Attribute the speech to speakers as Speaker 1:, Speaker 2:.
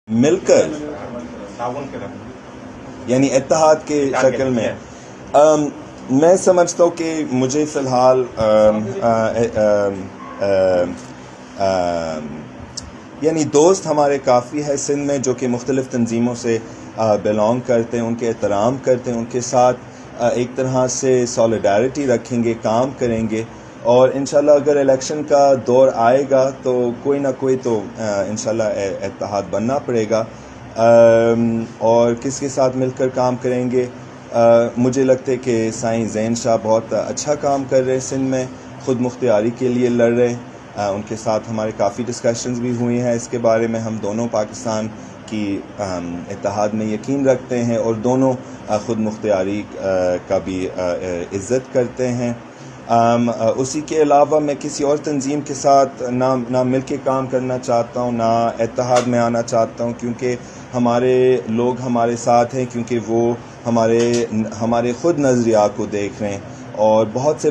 Speaker 1: مل کر یعنی اتحاد کے شکل میں میں سمجھتا ہوں کہ مجھے فی الحال یعنی دوست ہمارے کافی ہے سندھ میں جو کہ مختلف تنظیموں سے بلانگ کرتے ہیں، ان کے احترام کرتے ہیں، ان کے ساتھ ایک طرح سے سولیڈیرٹی رکھیں گے، کام کریں گے، اور انشاءاللہ اگر الیکشن کا دور آئے گا تو کوئی نہ کوئی تو انشاءاللہ اتحاد بننا پڑے گا، اور کس کے ساتھ مل کر کام کریں گے. مجھے لگتا ہے کہ سائیں زین شاہ بہت اچھا کام کر رہے ہیں سندھ میں، خود مختاری کے لیے لڑ رہے ہیں. ان کے ساتھ ہمارے کافی ڈسکشنز بھی ہوئی ہیں اس کے بارے میں. ہم دونوں پاکستان کی اتحاد میں یقین رکھتے ہیں اور دونوں خود مختاری کا بھی عزت کرتے ہیں. اسی کے علاوہ میں کسی اور تنظیم کے ساتھ نہ مل کے کام کرنا چاہتا ہوں، نہ اتحاد میں آنا چاہتا ہوں، کیونکہ ہمارے لوگ ہمارے ساتھ ہیں، کیونکہ وہ ہمارے خود نظریات کو دیکھ رہے ہیں، اور بہت سے